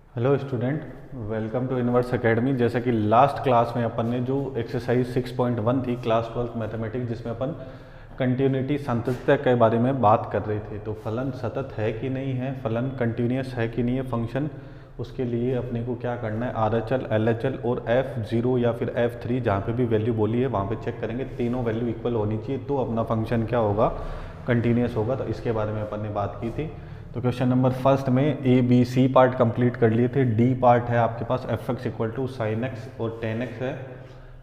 Hello student, welcome to Inverse Academy. जैसे कि last class में अपन ने जो एक्सरसाइज 6.1 थी क्लास 12 मैथमेटिक्स, जिसमें अपन कंटिन्यूटी संततता के बारे में बात कर रहे थे। तो फलन सतत है कि नहीं है, फलन कंटिन्यूस है कि नहीं है फंक्शन, उसके लिए अपने को क्या करना है, RHL, LHL और F0 या फिर F3 जहाँ पे भी वैल्यू बोली है वहाँ पे चेक करेंगे। तीनों वैल्यू इक्वल होनी चाहिए तो अपना फंक्शन क्या होगा, कंटिन्यूस होगा। तो इसके बारे में अपन ने बात की थी। तो क्वेश्चन नंबर फर्स्ट में ABC पार्ट कंप्लीट कर लिए थे। डी पार्ट है आपके पास fx equal to sine x और टेन एक्स है।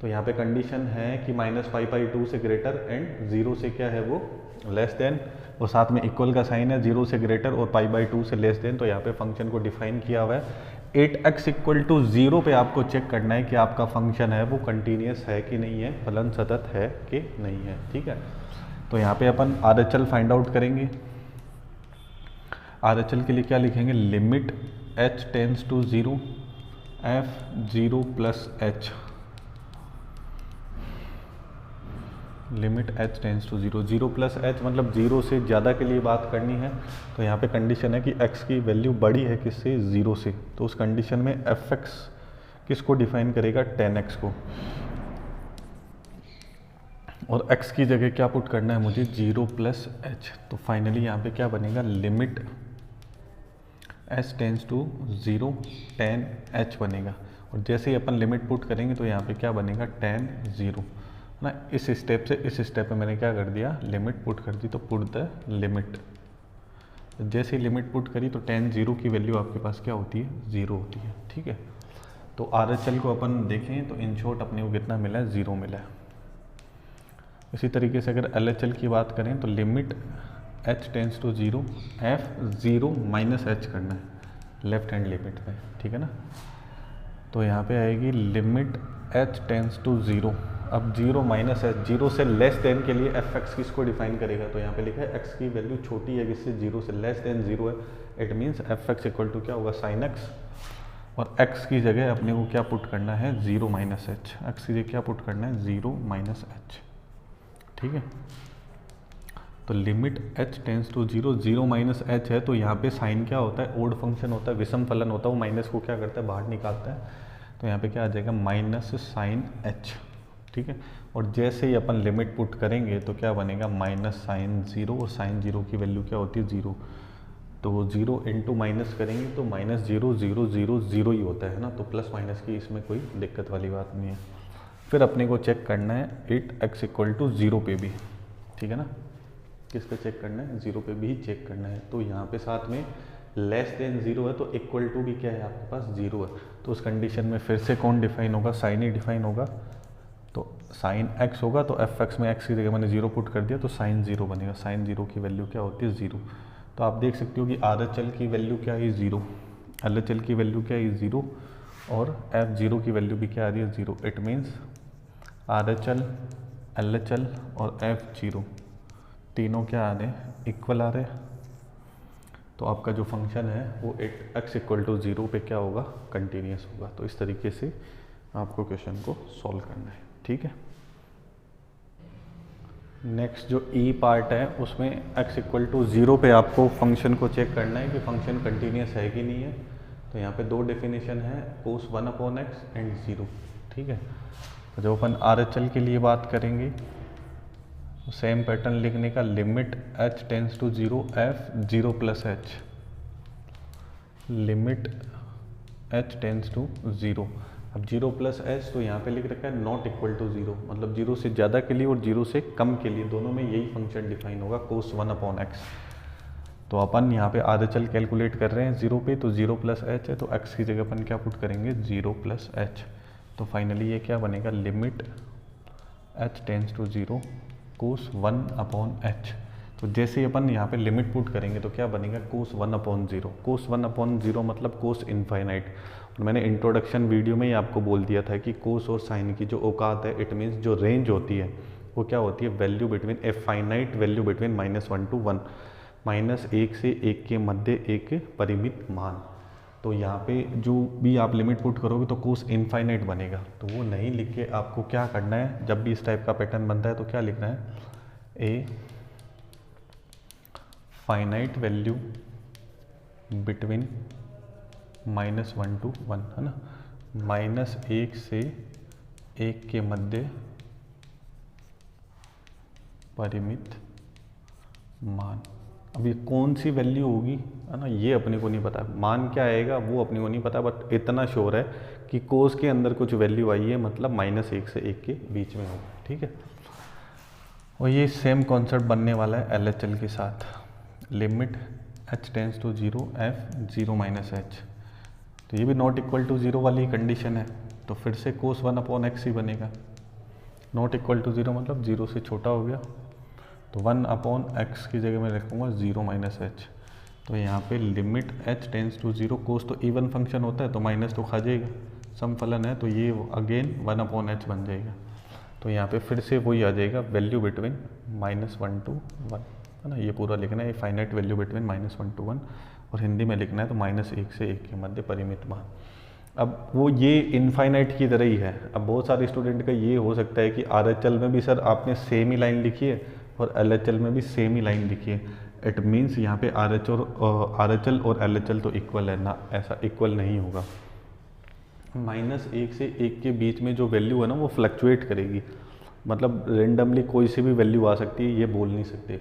तो यहाँ पे कंडीशन है कि -π/2 से ग्रेटर एंड 0 से क्या है वो लेस देन, और साथ में इक्वल का साइन है, 0 से ग्रेटर और π/2 से लेस देन। तो यहाँ पे फंक्शन को डिफाइन किया हुआ है। 8x इक्वल टू 0 पे आपको चेक करना है कि आपका फंक्शन है वो कंटिन्यूस है कि नहीं है, फलन सतत है कि नहीं है। ठीक है, तो यहाँ पे अपन RHL फाइंड आउट करेंगे। RHL के लिए क्या लिखेंगे, limit h tends to 0 f0 plus h, limit h tends to 0, 0 plus h मतलब 0 से ज़्यादा के लिए बात करनी है। तो यहाँ पे कंडीशन है कि x की वैल्यू बड़ी है किससे, 0 से। तो उस कंडीशन में fx किसको डिफाइन करेगा, 10x को, और x की जगह क्या पुट करना है मुझे, 0 प्लस h। तो फाइनली यहाँ पे क्या बनेगा, limit h tends to 0 tan h बनेगा। और जैसे ही अपन लिमिट पुट करेंगे तो यहाँ पे क्या बनेगा, tan 0 ना। इस स्टेप से इस स्टेप पे मैंने क्या कर दिया, लिमिट पुट कर दी। तो पुट द लिमिट, जैसे ही लिमिट पुट करी तो tan 0 की वैल्यू आपके पास क्या होती है, 0 होती है। ठीक है, तो RHL को अपन देखें तो इन शॉर्ट अपने को कितना मिला है, 0 मिला है। इसी तरीके से अगर LHL की बात करें तो limit h tends to 0 f0 minus h करना है लेफ्ट हैंड लिमिट में। ठीक है ना, तो यहाँ पे आएगी लिमिट h टेंस टू 0। अब 0 माइनस h, 0 से लेस देन के लिए fx किसको डिफाइन करेगा, तो यहाँ पे लिखा है x की वैल्यू छोटी है किससे, 0 से, लेस देन 0 है। It means fx equal to क्या होगा, साइन x, और x की जगह अपने को क्या पुट करना है, 0 माइनस h। x की जगह क्या पुट करना है, 0 माइनस h। ठीक है, तो limit h tends to 0, 0 minus h है। तो यहाँ पे साइन क्या होता है, ओड फंक्शन होता है, विषम फलन होता है, वो माइनस को क्या करता है, बाहर निकालता है। तो यहाँ पे क्या आ जाएगा, माइनस साइन h। ठीक है, और जैसे ही अपन लिमिट पुट करेंगे तो क्या बनेगा, माइनस साइन 0, और साइन 0 की वैल्यू क्या होती है, 0। तो 0 इंटू माइनस करेंगे तो माइनस 0 0 0 0 ही होता है ना। तो प्लस माइनस की इसमें कोई दिक्कत वाली बात नहीं है। फिर अपने को चेक करना है 8x इक्वल टू 0 पे भी। ठीक है ना, किस पे चेक करना है, 0 पे भी चेक करना है। तो यहाँ पे साथ में लेस देन 0 है, तो इक्वल टू भी क्या है आपके पास, 0 है। तो उस कंडीशन में फिर से कौन डिफाइन होगा, साइन ही डिफाइन होगा। तो साइन x होगा, तो fx में x की जगह मैंने 0 पुट कर दिया तो साइन 0 बनेगा। साइन 0 की वैल्यू क्या होती है, 0। तो आप देख सकते हो कि RHL की वैल्यू क्या है, 0, LHL की वैल्यू क्या है, 0, और F0 की वैल्यू भी क्या आ रही है, 0। इट मीन्स RHL, LHL और F0 तीनों क्या आ रहे हैं, इक्वल आ रहे हैं। तो आपका जो फंक्शन है वो 8x इक्वल टू 0 पे क्या होगा, कंटिन्यूस होगा। तो इस तरीके से आपको क्वेश्चन को सॉल्व करना है। ठीक है, नेक्स्ट जो ई पार्ट है उसमें x इक्वल टू 0 पे आपको फंक्शन को चेक करना है कि फंक्शन कंटिन्यूस है कि नहीं है। तो यहाँ पे दो डेफिनेशन है, कोस 1/x एंड 0। ठीक है, तो जब अपन RHL के लिए बात करेंगे सेम पैटर्न लिखने का, limit h tends to 0 f0 plus h, limit h tends to 0। अब 0 प्लस h तो यहाँ पे लिख रखा है नॉट इक्वल टू 0, मतलब 0 से ज़्यादा के लिए और 0 से कम के लिए, दोनों में यही फंक्शन डिफाइन होगा, कोस 1/x। तो अपन यहाँ पे RHL कैलकुलेट कर रहे हैं 0 पे, तो 0 प्लस h है, तो x की जगह अपन क्या पुट करेंगे, 0 प्लस h। तो फाइनली ये क्या बनेगा, limit h tends to 0 cos 1/h। तो जैसे ही अपन यहाँ पे लिमिट पुट करेंगे तो क्या बनेगा, कोस 1/0। कोस 1/0 मतलब कोस इनफाइनाइट। और मैंने इंट्रोडक्शन वीडियो में ही आपको बोल दिया था कि कोस और साइन की जो औकात है, इट मीन्स जो रेंज होती है वो क्या होती है, value between a finite value between -1 to 1, -1 से 1 के मध्य एक परिमित मान। तो यहाँ पे जो भी आप लिमिट पुट करोगे तो कोस इनफाइनाइट बनेगा। तो वो नहीं लिख के आपको क्या करना है, जब भी इस टाइप का पैटर्न बनता है तो क्या लिखना है, a finite value between -1 to 1 है ना, -1 से 1 के मध्य परिमित मान। अब ये कौन सी वैल्यू होगी है ना, ये अपने को नहीं पता, मान क्या आएगा वो अपने को नहीं पता, बट इतना श्योर है कि कोस के अंदर कुछ वैल्यू आई है, मतलब -1 से 1 के बीच में होगा। ठीक है, और ये सेम कॉन्सेप्ट बनने वाला है LHL के साथ, limit h tends to 0 f 0 - h। तो ये भी नॉट इक्वल टू 0 वाली कंडीशन है, तो फिर से कोस 1/x ही बनेगा। नॉट इक्वल टू 0 मतलब 0 से छोटा हो गया, तो 1/x की जगह मैं रखूँगा 0 - h। तो यहाँ पे लिमिट h टेंस टू 0, कोस तो इवन फंक्शन होता है तो माइनस तो खा जाएगा, सम फलन है तो ये अगेन 1/h बन जाएगा। तो यहाँ पे फिर से वही आ जाएगा, वैल्यू बिटवीन -1 to 1 है ना, ये पूरा लिखना है, फाइनाइट वैल्यू बिटवीन -1 to 1, और हिंदी में लिखना है तो -1 से 1 के मध्य परिमित मान। अब वो ये इनफाइनाइट की तरह ही है। अब बहुत सारे स्टूडेंट का ये हो सकता है कि RHL में भी सर आपने सेम ही लाइन लिखी है और LHL में भी सेम ही लाइन लिखी है, इट मीन्स यहाँ पे RHL और LHL तो इक्वल है ना, ऐसा इक्वल नहीं होगा। -1 से 1 के बीच में जो वैल्यू है ना वो फ्लक्चुएट करेगी, मतलब रेंडमली कोई सी भी वैल्यू आ सकती है, ये बोल नहीं सकते।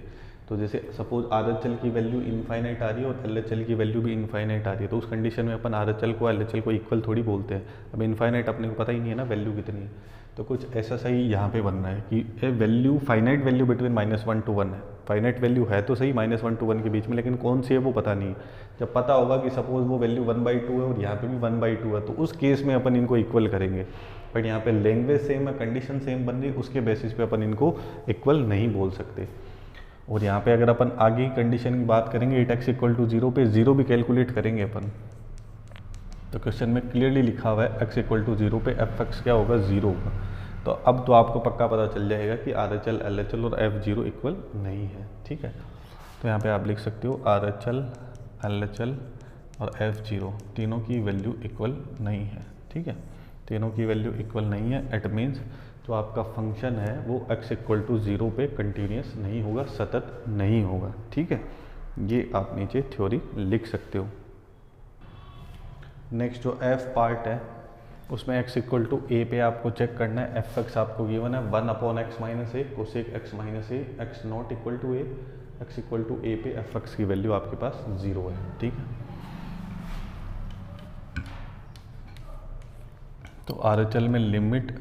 तो जैसे सपोज RHL की वैल्यू इनफाइनाइट आ रही है और LHL की वैल्यू भी इनफाइनाइट आ रही है, तो उस कंडीशन में अपन RHL को LHL को इक्वल थोड़ी बोलते हैं। अब इनफाइनाइट अपने को पता ही नहीं है ना वैल्यू कितनी है, तो कुछ ऐसा सही यहाँ पे बन रहा है कि value finite value between -1 to 1 है। फाइनाइट वैल्यू है तो सही -1 to 1 के बीच में, लेकिन कौन सी है वो पता नहीं है। जब पता होगा कि सपोज वो वैल्यू 1/2 है और यहाँ पे भी 1/2 है, तो उस केस में अपन इनको इक्वल करेंगे। बट यहाँ पे लैंग्वेज सेम है, कंडीशन सेम बन रही है, उसके बेसिस पे अपन इनको इक्वल नहीं बोल सकते। और यहाँ पे अगर अपन आगे की कंडीशन की बात करेंगे 8x = 0 पे 0 भी कैलकुलेट करेंगे अपन, तो क्वेश्चन में क्लियरली लिखा हुआ है x = 0 पे fx क्या होगा, 0 होगा। तो अब तो आपको पक्का पता चल जाएगा कि RHL, LHL और f0 इक्वल नहीं है। ठीक है, तो यहाँ पे आप लिख सकते हो RHL, LHL और f0 तीनों की वैल्यू इक्वल नहीं है। ठीक है, तीनों की वैल्यू इक्वल नहीं है, इट मीन्स जो आपका फंक्शन है वो x = 0 पे कंटिन्यूस नहीं होगा, सतत नहीं होगा। ठीक है, ये आप नीचे थ्योरी लिख सकते हो। नेक्स्ट जो f पार्ट है उसमें x = a पे आपको चेक करना है, fx आपको गिवन है 1/x - a cosec x - a, x not equal to a, x = a पे fx की वैल्यू आपके पास 0 है। ठीक है, तो RHL में limit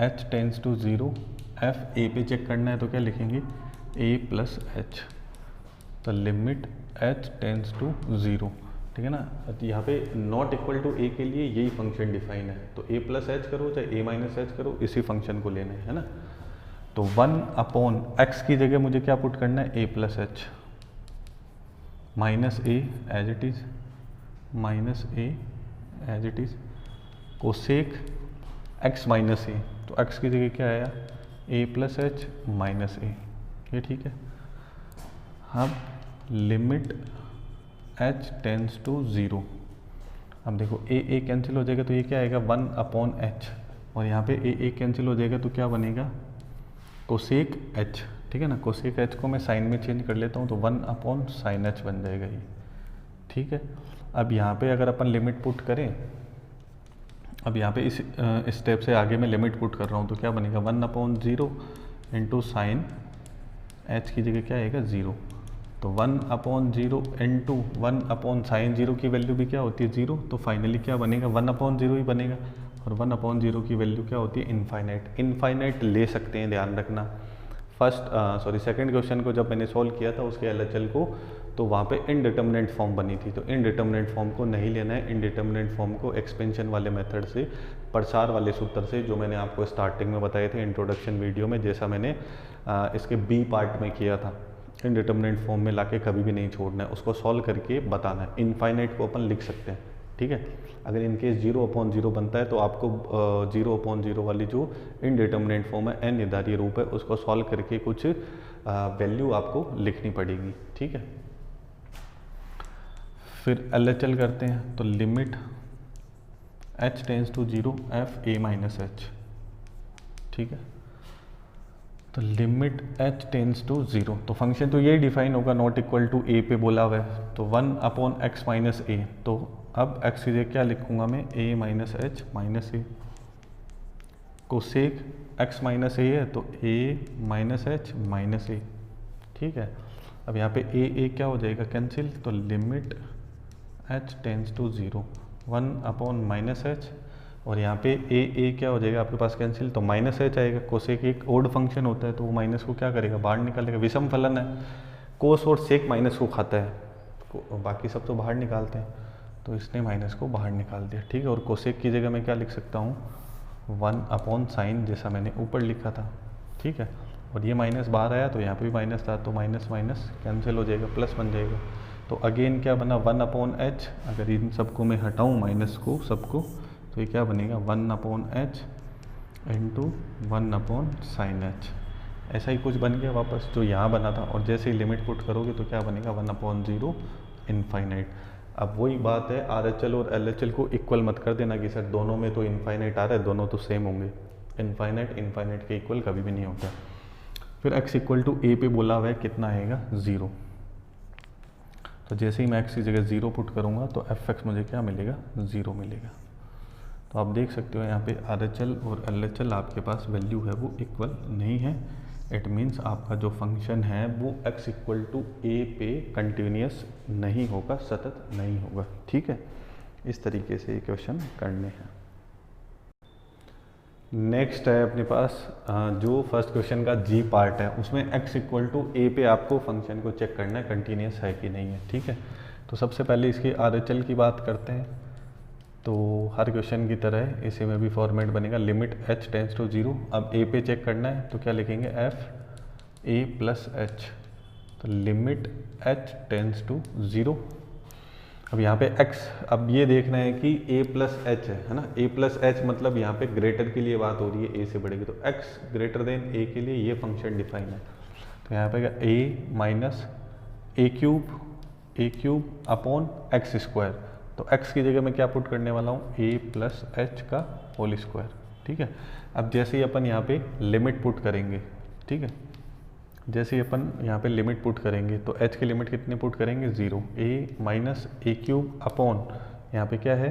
h tends to 0 f a पे चेक करना है तो क्या लिखेंगे a + h, तो लिमिट h टेंस टू 0। ठीक है ना, तो यहाँ पे नॉट इक्वल टू a के लिए यही फंक्शन डिफाइन है, तो a + h करो चाहे a - h करो, इसी फंक्शन को लेना है ना। तो 1/x की जगह मुझे क्या पुट करना है, a + h -a as it is, -a as it is cosec x - a, तो x की जगह क्या आया, a + h - a, ये ठीक है। अब लिमिट h टेंस टू 0, अब देखो a कैंसिल हो जाएगा तो ये क्या आएगा 1/h, और यहाँ पे a कैंसिल हो जाएगा तो क्या बनेगा कोसेक h। ठीक है ना, कोसेक h को मैं साइन में चेंज कर लेता हूँ तो 1/sin h बन जाएगा ये। ठीक है, अब यहाँ पे अगर अपन लिमिट पुट करें, अब यहाँ पे इस स्टेप से आगे मैं लिमिट पुट कर रहा हूँ तो क्या बनेगा 1/0 इंटू साइन h की जगह क्या आएगा 0, तो 1/0 इंटू 1/sin 0 की वैल्यू भी क्या होती है 0, तो फाइनली क्या बनेगा 1/0 ही बनेगा, और 1/0 की वैल्यू क्या होती है इनफाइनाइट। इनफाइनाइट ले सकते हैं, ध्यान रखना। सेकंड क्वेश्चन को जब मैंने सॉल्व किया था उसके LHL को, तो वहाँ पे इनडिटर्मिनेट फॉर्म बनी थी, तो इनडिटर्मिनेट फॉर्म को नहीं लेना है। इनडिटर्मिनेट फॉर्म को एक्सपेंशन वाले मेथड से, प्रसार वाले सूत्र से, जो मैंने आपको स्टार्टिंग में बताए थे इंट्रोडक्शन वीडियो में, जैसा मैंने इसके B पार्ट में किया था, इनडिटर्मिनेट फॉर्म में लाके कभी भी नहीं छोड़ना है, उसको सॉल्व करके बताना है। इनफाइनाइट को अपन लिख सकते हैं। ठीक है, अगर इनकेस 0/0 बनता है तो आपको 0/0 वाली जो इनडिटर्मिनेट फॉर्म है, अनिर्धारीय रूप है, उसको सॉल्व करके कुछ वैल्यू आपको लिखनी पड़ेगी। ठीक है, फिर LHL करते हैं, तो limit h tends to 0 f a - h। ठीक है, तो लिमिट h टेंस टू 0, तो फंक्शन तो यही डिफाइन होगा, नॉट इक्वल टू a पे बोला हुआ है, तो 1/x - a, तो अब x की जगह क्या लिखूंगा मैं, a minus h minus a, cosec x minus a है तो a minus h minus a, ठीक है। अब यहाँ पे a क्या हो जाएगा कैंसिल, तो limit h tends to 0 1 upon minus H, और यहाँ पे a क्या हो जाएगा आपके पास कैंसिल, तो माइनस एच आएगा। कोसेक एक ओड फंक्शन होता है तो वो माइनस को क्या करेगा, बाहर निकालेगा। विषम फलन है, कोस और सेक माइनस को खाता है, बाकी सब तो बाहर निकालते हैं, तो इसने माइनस को बाहर निकाल दिया, ठीक है। और कोसेक की जगह मैं क्या लिख सकता हूँ, 1 अपॉन साइन, जैसा मैंने ऊपर लिखा था, ठीक है। और ये माइनस बाहर आया तो यहाँ पे भी माइनस था, तो माइनस माइनस कैंसिल हो जाएगा, प्लस बन जाएगा। तो अगेन क्या बना, 1 अपॉन एच, अगर इन सबको मैं हटाऊँ माइनस को सबको, तो ये क्या बनेगा 1 upon H into 1 upon sine h, ऐसा ही कुछ बन गया वापस जो यहाँ बना था। और जैसे ही लिमिट पुट करोगे तो क्या बनेगा 1 अपॉन 0 इनफाइनाइट। अब वही बात है, RHL और LHL को इक्वल मत कर देना कि सर दोनों में तो इनफाइनाइट आ रहा है, दोनों तो सेम होंगे। इनफाइनाइट इनफाइनाइट के इक्वल कभी भी नहीं होता। फिर x इक्वल टू a पे बोला हुआ है कितना आएगा 0, तो जैसे ही मैं x की जगह 0 पुट करूँगा तो fx मुझे क्या मिलेगा 0 मिलेगा। तो आप देख सकते हो यहाँ पे RHL और LHL आपके पास वैल्यू है वो इक्वल नहीं है। इट मीन्स आपका जो फंक्शन है वो x इक्वल टू a पे कंटिन्यूस नहीं होगा, सतत नहीं होगा, ठीक है। इस तरीके से ये क्वेश्चन करने हैं। नेक्स्ट है अपने पास जो फर्स्ट क्वेश्चन का जी पार्ट है, उसमें x इक्वल टू a पे आपको फंक्शन को चेक करना है कंटिन्यूस है कि नहीं है, ठीक है। तो सबसे पहले इसकी RHL की बात करते हैं। तो हर क्वेश्चन की तरह इसी में भी फॉर्मेट बनेगा, लिमिट h टेंस टू 0। अब a पे चेक करना है तो क्या लिखेंगे, f a प्लस एच, तो लिमिट h टेंस टू 0। अब यहाँ पे x, अब ये देखना है कि a प्लस एच है ना, a प्लस एच मतलब यहाँ पे ग्रेटर के लिए बात हो रही है, a से बढ़ेगी, तो x ग्रेटर देन a के लिए ये फंक्शन डिफाइन है। तो यहाँ पे a minus A cube upon x square, तो x की जगह मैं क्या पुट करने वाला हूँ, a प्लस एच का होल स्क्वायर, ठीक है। अब जैसे ही अपन यहाँ पे लिमिट पुट करेंगे, ठीक है, जैसे ही अपन यहाँ पे लिमिट पुट करेंगे तो h की लिमिट कितने पुट करेंगे 0, a minus A cube upon यहाँ पे क्या है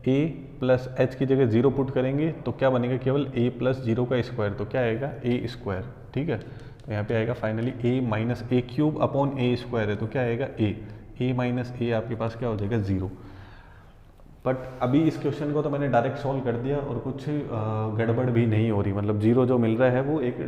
a प्लस एच की जगह 0 पुट करेंगे तो क्या बनेगा, केवल a प्लस 0 का स्क्वायर, तो क्या आएगा a स्क्वायर, ठीक है। तो यहाँ पे आएगा finally a minus A cube upon a square है तो क्या आएगा a माइनस a आपके पास क्या हो जाएगा 0। बट अभी इस क्वेश्चन को तो मैंने डायरेक्ट सॉल्व कर दिया और कुछ गड़बड़ भी नहीं हो रही, मतलब 0 जो मिल रहा है वो एक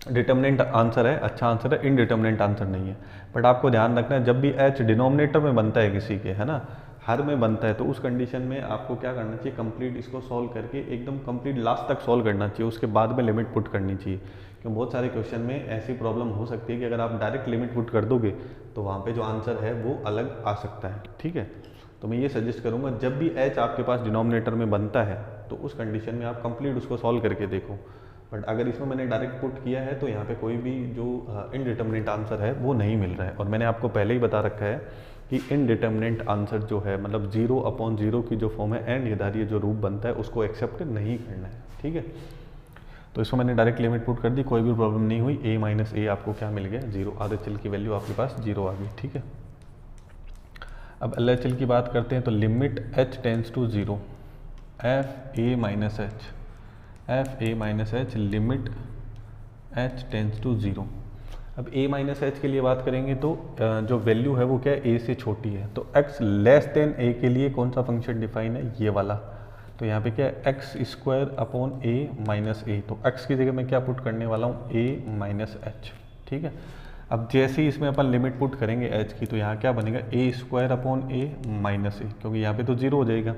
डिटर्मिनेंट आंसर है, अच्छा आंसर है, इनडिटर्मिनेंट आंसर नहीं है। बट आपको ध्यान रखना है जब भी h डिनोमिनेटर में बनता है किसी के, है ना, हर में बनता है, तो उस कंडीशन में आपको क्या करना चाहिए, कंप्लीट इसको सॉल्व करके एकदम कंप्लीट लास्ट तक सॉल्व करना चाहिए, उसके बाद में लिमिट पुट करनी चाहिए। क्योंकि बहुत सारे क्वेश्चन में ऐसी प्रॉब्लम हो सकती है कि अगर आप डायरेक्ट लिमिट पुट कर दोगे तो वहाँ पे जो आंसर है वो अलग आ सकता है, ठीक है। तो मैं ये सजेस्ट करूँगा जब भी h आपके पास डिनोमिनेटर में बनता है तो उस कंडीशन में आप कंप्लीट उसको सॉल्व करके देखो। बट अगर इसमें मैंने डायरेक्ट पुट किया है तो यहाँ पे कोई भी जो इनडिटर्मिनेंट आंसर है वो नहीं मिल रहा है। और मैंने आपको पहले ही बता रखा है कि इनडिटर्मिनेंट आंसर जो है, मतलब 0 अपॉन 0 की जो फॉर्म है एंड निर्धारित जो रूप बनता है उसको एक्सेप्ट नहीं करना है, ठीक है। तो इसमें मैंने डायरेक्ट लिमिट पुट कर दी, कोई भी प्रॉब्लम नहीं हुई, a माइनस ए आपको क्या मिल गया 0, RHL की वैल्यू आपके पास 0 आ गई, ठीक है। अब LHL की बात करते हैं तो limit h tends to 0 f a minus H limit h tends to 0। अब a माइनस एच के लिए बात करेंगे तो जो वैल्यू है वो क्या है, a से छोटी है, तो x लेस देन a के लिए कौन सा फंक्शन डिफाइन है, ये वाला। तो यहाँ पे क्या है x square upon a minus a, तो x की जगह मैं क्या पुट करने वाला हूँ a माइनस एच, ठीक है। अब जैसे ही इसमें अपन लिमिट पुट करेंगे h की तो यहाँ क्या बनेगा a square upon a minus a, क्योंकि यहाँ पे तो 0 हो जाएगा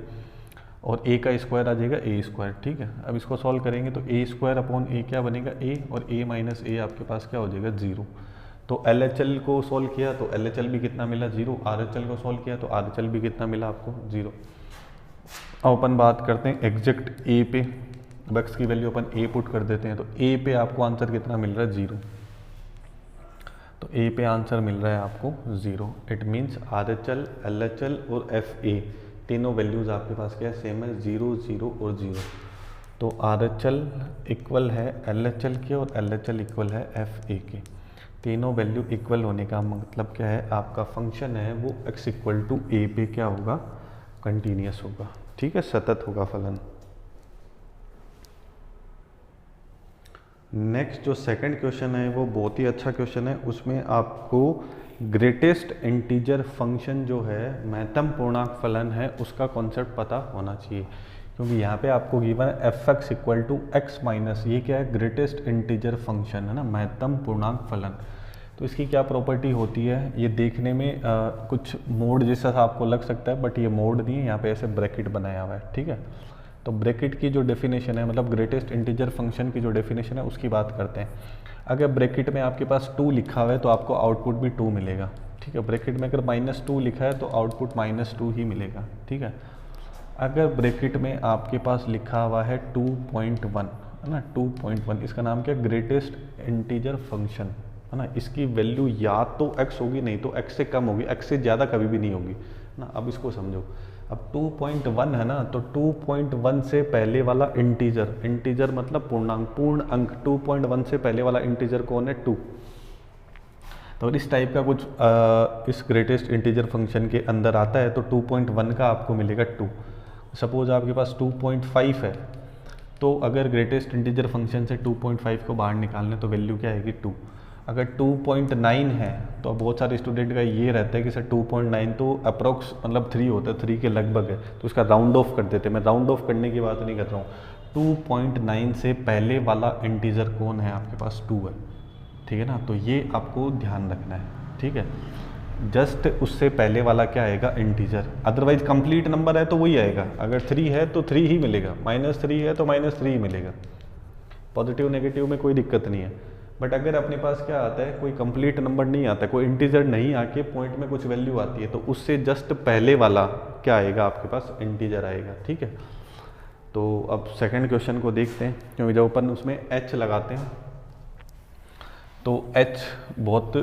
और a का स्क्वायर आ जाएगा a स्क्वायर, ठीक है। अब इसको सॉल्व करेंगे तो a स्क्वायर अपॉन a क्या बनेगा a, और a माइनस ए आपके पास क्या हो जाएगा 0। तो LHL को सॉल्व किया तो LHL भी कितना मिला 0, RHL को सॉल्व किया तो RHL भी कितना मिला आपको 0। अब अपन बात करते हैं एग्जैक्ट a पे, x की वैल्यू अपन a पुट कर देते हैं तो a पे आपको आंसर कितना मिल रहा है 0, तो a पे आंसर मिल रहा है आपको 0। इट मीन्स RHL, LHL और FA तीनों वैल्यूज़ आपके पास क्या है, सेम है 0 0 और 0। तो RHL इक्वल है LHL के और LHL इक्वल है FA के। तीनों वैल्यू इक्वल होने का मतलब क्या है, आपका फंक्शन है वो x इक्वल टू ए पे क्या होगा, कंटिन्यूस होगा, ठीक है, सतत होगा फलन। नेक्स्ट जो सेकंड क्वेश्चन है वो बहुत ही अच्छा क्वेश्चन है, उसमें आपको ग्रेटेस्ट इंटीजर फंक्शन जो है महत्तम पूर्णांक फलन है उसका कॉन्सेप्ट पता होना चाहिए, क्योंकि यहाँ पे आपको गिवन है F X equal to X minus, ये क्या है, ग्रेटेस्ट इंटीजर फंक्शन है ना, महत्तम पूर्णांक फलन। तो इसकी क्या प्रॉपर्टी होती है, ये देखने में कुछ मोड जैसा आपको लग सकता है, बट ये मोड नहीं है, यहाँ पे ऐसे ब्रैकेट बनाया हुआ है, ठीक है। तो ब्रैकेट की जो डेफिनेशन है, मतलब ग्रेटेस्ट इंटीजर फंक्शन की जो डेफिनेशन है उसकी बात करते हैं। अगर ब्रैकेट में आपके पास 2 लिखा हुआ है तो आपको आउटपुट भी 2 मिलेगा, ठीक है। ब्रैकेट में अगर -2 लिखा है तो आउटपुट -2 ही मिलेगा, ठीक है। अगर ब्रैकेट में आपके पास लिखा हुआ है 2.1, है ना, 2.1, इसका नाम क्या है, ग्रेटेस्ट इंटीजर फंक्शन, है ना। इसकी वैल्यू या तो x होगी, नहीं तो x से कम होगी, x से ज़्यादा कभी भी नहीं होगी ना। अब इसको समझो, अब 2.1 है ना, तो 2.1 से पहले वाला इंटीजर, इंटीजर मतलब पूर्णांक, पूर्ण अंक, 2.1 से पहले वाला इंटीजर कौन है, 2। तो इस टाइप का कुछ इस ग्रेटेस्ट इंटीजर फंक्शन के अंदर आता है, तो 2.1 का आपको मिलेगा 2। सपोज आपके पास 2.5 है, तो अगर ग्रेटेस्ट इंटीजर फंक्शन से 2.5 को बाहर निकालने तो वैल्यू क्या आएगी, 2। अगर 2.9 है तो बहुत सारे स्टूडेंट का ये रहता है कि सर 2.9 तो अप्रोक्स मतलब 3 होता है, 3 के लगभग है, तो इसका राउंड ऑफ कर देते हैं। मैं राउंड ऑफ करने की बात नहीं कर रहा हूँ, 2.9 से पहले वाला इंटीजर कौन है, आपके पास 2 है, ठीक है ना। तो ये आपको ध्यान रखना है, ठीक है। जस्ट उससे पहले वाला क्या आएगा, इंटीजर, अदरवाइज कंप्लीट नंबर है तो वही आएगा। अगर 3 है तो 3 ही मिलेगा, -3 है तो -3 ही मिलेगा, पॉजिटिव नेगेटिव में कोई दिक्कत नहीं है। बट अगर अपने पास क्या आता है, कोई कंप्लीट नंबर नहीं आता, कोई इंटीजर नहीं आके पॉइंट में कुछ वैल्यू आती है, तो उससे जस्ट पहले वाला क्या आएगा, आपके पास इंटीजर आएगा, ठीक है। तो अब सेकंड क्वेश्चन को देखते हैं, क्योंकि जब अपन उसमें h लगाते हैं तो h बहुत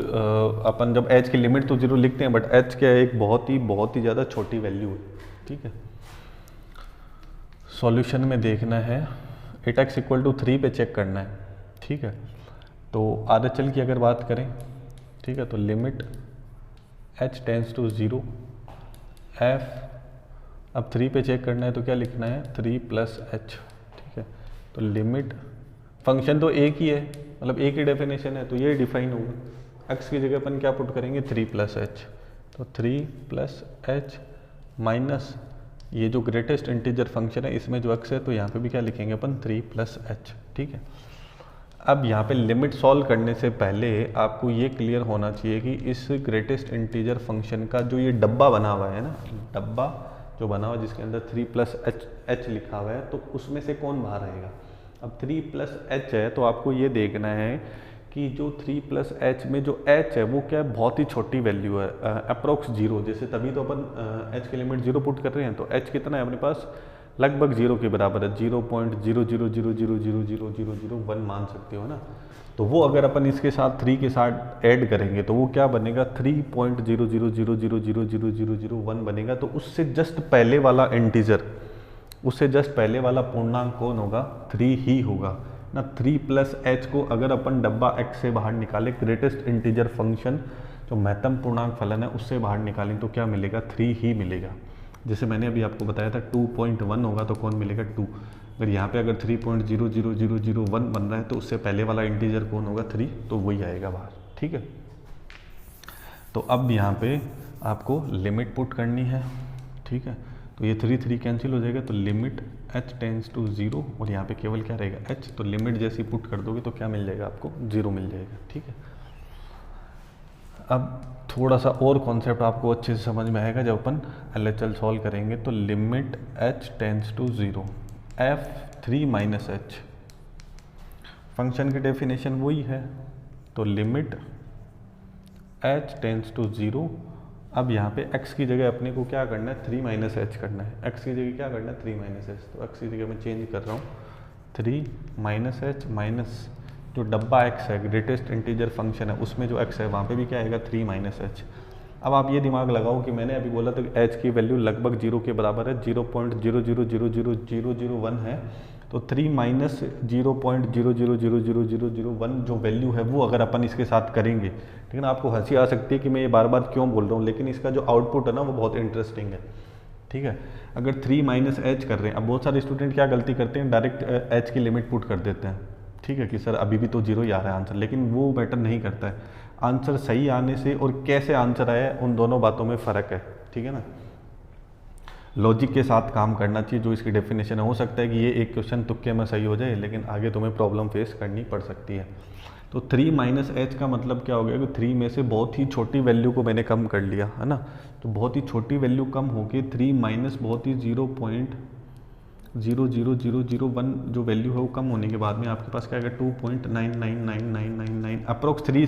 अपन जब h की लिमिट तो 0 लिखते हैं, बट h क्या है, एक बहुत ही ज़्यादा छोटी वैल्यू है, ठीक है। सॉल्यूशन में देखना है, 8x इक्वल टू 3 पे चेक करना है, ठीक है। तो RHL की अगर बात करें, ठीक है, तो limit h tends to 0 f, अब 3 पे चेक करना है तो क्या लिखना है, 3 + h, ठीक है। तो लिमिट, फंक्शन तो एक ही है, मतलब एक ही डेफिनेशन है, तो ये डिफाइन होगा। x की जगह अपन क्या पुट करेंगे, 3 + h, तो 3 + h माइनस ये जो ग्रेटेस्ट इंटीजर फंक्शन है इसमें जो x है, तो यहाँ पे भी क्या लिखेंगे अपन, 3 + h, ठीक है। अब यहाँ पे लिमिट सॉल्व करने से पहले आपको ये क्लियर होना चाहिए कि इस ग्रेटेस्ट इंटीजर फंक्शन का जो ये डब्बा बना हुआ है ना, डब्बा जो बना हुआ है जिसके अंदर 3 + h लिखा हुआ है, तो उसमें से कौन बाहर आएगा। अब 3 + h है, तो आपको ये देखना है कि जो 3 + h में जो h है वो क्या है, बहुत ही छोटी वैल्यू है, अप्रोक्स 0, जैसे तभी तो अपन h की लिमिट 0 पुट कर रहे हैं, तो h कितना है अपने पास, लगभग 0 के बराबर है, 0.000000001 मान सकते हो ना। तो वो अगर अपन इसके साथ 3 के साथ ऐड करेंगे तो वो क्या बनेगा, 3.000000001 बनेगा। तो उससे जस्ट पहले वाला इंटीजर, उससे जस्ट पहले वाला पूर्णांक कौन होगा, 3 ही होगा ना। 3 + h को अगर अपन डब्बा x से बाहर निकाले, ग्रेटेस्ट इंटीजर फंक्शन जो महत्तम पूर्णांक फलन है उससे बाहर निकालें, तो क्या मिलेगा, 3 ही मिलेगा। जैसे मैंने अभी आपको बताया था 2.1 होगा तो कौन मिलेगा, 2। अगर यहाँ पे अगर 3.00001 बन रहा है तो उससे पहले वाला इंटीजर कौन होगा, 3, तो वही आएगा बाहर, ठीक है। तो अब यहाँ पे आपको लिमिट पुट करनी है, ठीक है। तो ये 3 कैंसिल हो जाएगा, तो लिमिट h टेंस टू 0, और यहाँ पे केवल क्या रहेगा, h। तो लिमिट जैसी पुट कर दोगे तो क्या मिल जाएगा आपको, 0 मिल जाएगा, ठीक है। अब थोड़ा सा और कॉन्सेप्ट आपको अच्छे से समझ में आएगा जब अपन LHL सॉल्व करेंगे। तो limit h tends to 0 f 3 - h, function की डेफिनेशन वही है, तो लिमिट h टेंस टू 0। अब यहाँ पे x की जगह अपने को क्या करना है, 3 - h करना है, x की जगह क्या करना है, 3 - h। तो x की जगह मैं चेंज कर रहा हूँ, 3 - h माइनस जो डब्बा x है, ग्रेटेस्ट इंटीजर फंक्शन है, उसमें जो x है वहाँ पे भी क्या आएगा, 3 - h। अब आप ये दिमाग लगाओ कि मैंने अभी बोला था कि h की वैल्यू लगभग 0 के बराबर है, 0.0000001 है, तो 3 माइनस 0.00000001 जो वैल्यू है वो अगर अपन इसके साथ करेंगे, ठीक है ना। आपको हंसी आ सकती है कि मैं ये बार बार क्यों बोल रहा हूँ, लेकिन इसका जो आउटपुट है ना वो बहुत इंटरेस्टिंग है, ठीक है। अगर 3 माइनस एच कर रहे हैं, अब बहुत सारे स्टूडेंट क्या गलती करते हैं, डायरेक्ट एच की लिमिट पुट कर देते हैं, ठीक है, कि सर अभी भी तो 0 ही आ रहा है आंसर, लेकिन वो मैटर नहीं करता है। आंसर सही आने से और कैसे आंसर आया उन दोनों बातों में फ़र्क है, ठीक है ना। लॉजिक के साथ काम करना चाहिए, जो इसकी डेफिनेशन है। हो सकता है कि ये एक क्वेश्चन तुक्के में सही हो जाए, लेकिन आगे तुम्हें प्रॉब्लम फेस करनी पड़ सकती है। तो 3 माइनस एच का मतलब क्या हो गया कि 3 में से बहुत ही छोटी वैल्यू को मैंने कम कर लिया, है ना। तो बहुत ही छोटी वैल्यू कम होके 3 माइनस बहुत ही 0.000001 जो वैल्यू है वो कम होने के बाद में आपके पास क्या आएगा, 2.999999 अप्रोक्स 3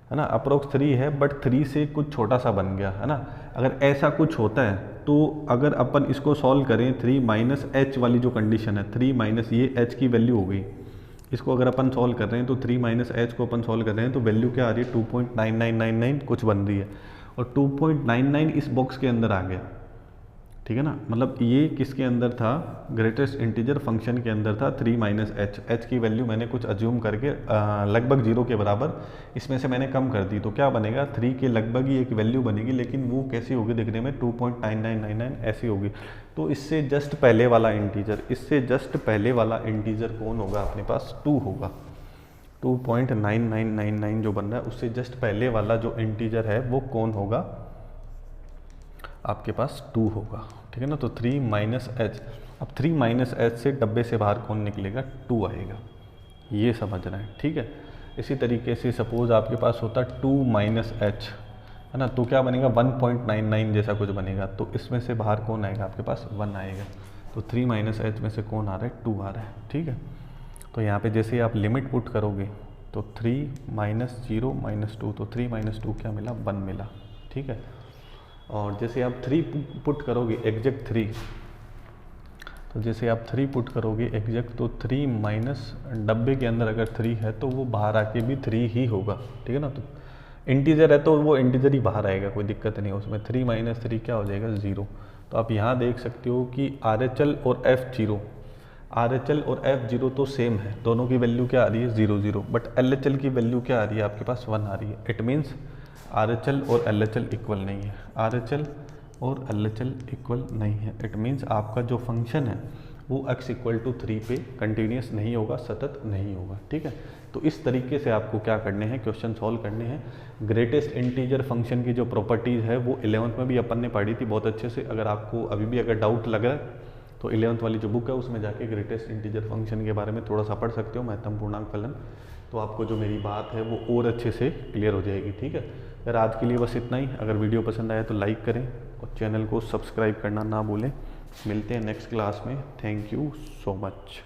है ना, अप्रोक्स 3 है, बट 3 से कुछ छोटा सा बन गया, है ना। अगर ऐसा कुछ होता है तो अगर अपन इसको सॉल्व करें, 3 माइनस एच वाली जो कंडीशन है, 3 माइनस ये एच की वैल्यू हो गई, इसको अगर अपन सॉल्व कर रहे हैं तो 3 माइनस एच को अपन सॉल्व कर रहे हैं तो वैल्यू क्या आ रही है, 2.9999 कुछ बन रही है, और 2.99 इस बॉक्स के अंदर आ गया, ठीक है ना। मतलब ये किसके अंदर था, ग्रेटेस्ट इंटीजर फंक्शन के अंदर था 3 माइनस एच की वैल्यू मैंने कुछ अज्यूम करके लगभग 0 के बराबर इसमें से मैंने कम कर दी, तो क्या बनेगा, 3 के लगभग ही एक वैल्यू बनेगी, लेकिन वो कैसी होगी दिखने में, 2.9999 ऐसी होगी। तो इससे जस्ट पहले वाला इंटीजर, इससे जस्ट पहले वाला इंटीजर कौन होगा, अपने पास 2 होगा। 2.9999 जो बन रहा है उससे जस्ट पहले वाला जो इंटीजर है वो कौन होगा, आपके पास 2 होगा, ठीक है ना। तो 3 माइनस एच, अब 3 माइनस एच से डब्बे से बाहर कौन निकलेगा, 2 आएगा, ये समझना है, ठीक है। इसी तरीके से सपोज आपके पास होता 2 माइनस एच, है ना, तो क्या बनेगा, 1.99 जैसा कुछ बनेगा, तो इसमें से बाहर कौन आएगा, आपके पास 1 आएगा। तो 3 माइनस एच में से कौन आ रहा है, 2 आ रहा है, ठीक है। तो यहाँ पे जैसे आप लिमिट पुट करोगे तो 3 माइनस 0 माइनस 2, तो 3 माइनस 2 क्या मिला, 1 मिला, ठीक है। और जैसे आप 3 पुट करोगे एग्जैक्ट 3, तो जैसे आप 3 पुट करोगे एग्जैक्ट, तो 3 माइनस डब्बे के अंदर अगर 3 है तो वो बाहर आके भी 3 ही होगा, ठीक है ना। तो इंटीजर है तो वो इंटीजर ही बाहर आएगा, कोई दिक्कत नहीं है उसमें। 3 माइनस 3 क्या हो जाएगा, 0। तो आप यहाँ देख सकते हो कि RHL और F0, RHL और F0 तो सेम है, दोनों की वैल्यू क्या आ रही है, 0 0, बट LHL की वैल्यू क्या आ रही है, आपके पास 1 आ रही है। इट मीन्स RHL और LHL इक्वल नहीं है, RHL और LHL इक्वल नहीं है। इट मीन्स आपका जो फंक्शन है वो x इक्वल टू 3 पे कंटिन्यूस नहीं होगा, सतत नहीं होगा, ठीक है। तो इस तरीके से आपको क्या करने हैं, क्वेश्चन सॉल्व करने हैं। ग्रेटेस्ट इंटीजर फंक्शन की जो प्रॉपर्टीज़ है वो 11th में भी अपन ने पढ़ी थी बहुत अच्छे से। अगर आपको अभी भी अगर डाउट लग रहा है तो 11th वाली जो बुक है उसमें जाके ग्रेटेस्ट इंटीजर फंक्शन के बारे में थोड़ा सा पढ़ सकते हो, महत्तम पूर्णांक फलन। तो आपको जो मेरी बात है वो और अच्छे से क्लियर हो जाएगी, ठीक है। अगर आज के लिए बस इतना ही। अगर वीडियो पसंद आया तो लाइक करें और चैनल को सब्सक्राइब करना ना भूलें। मिलते हैं नेक्स्ट क्लास में। Thank you so much.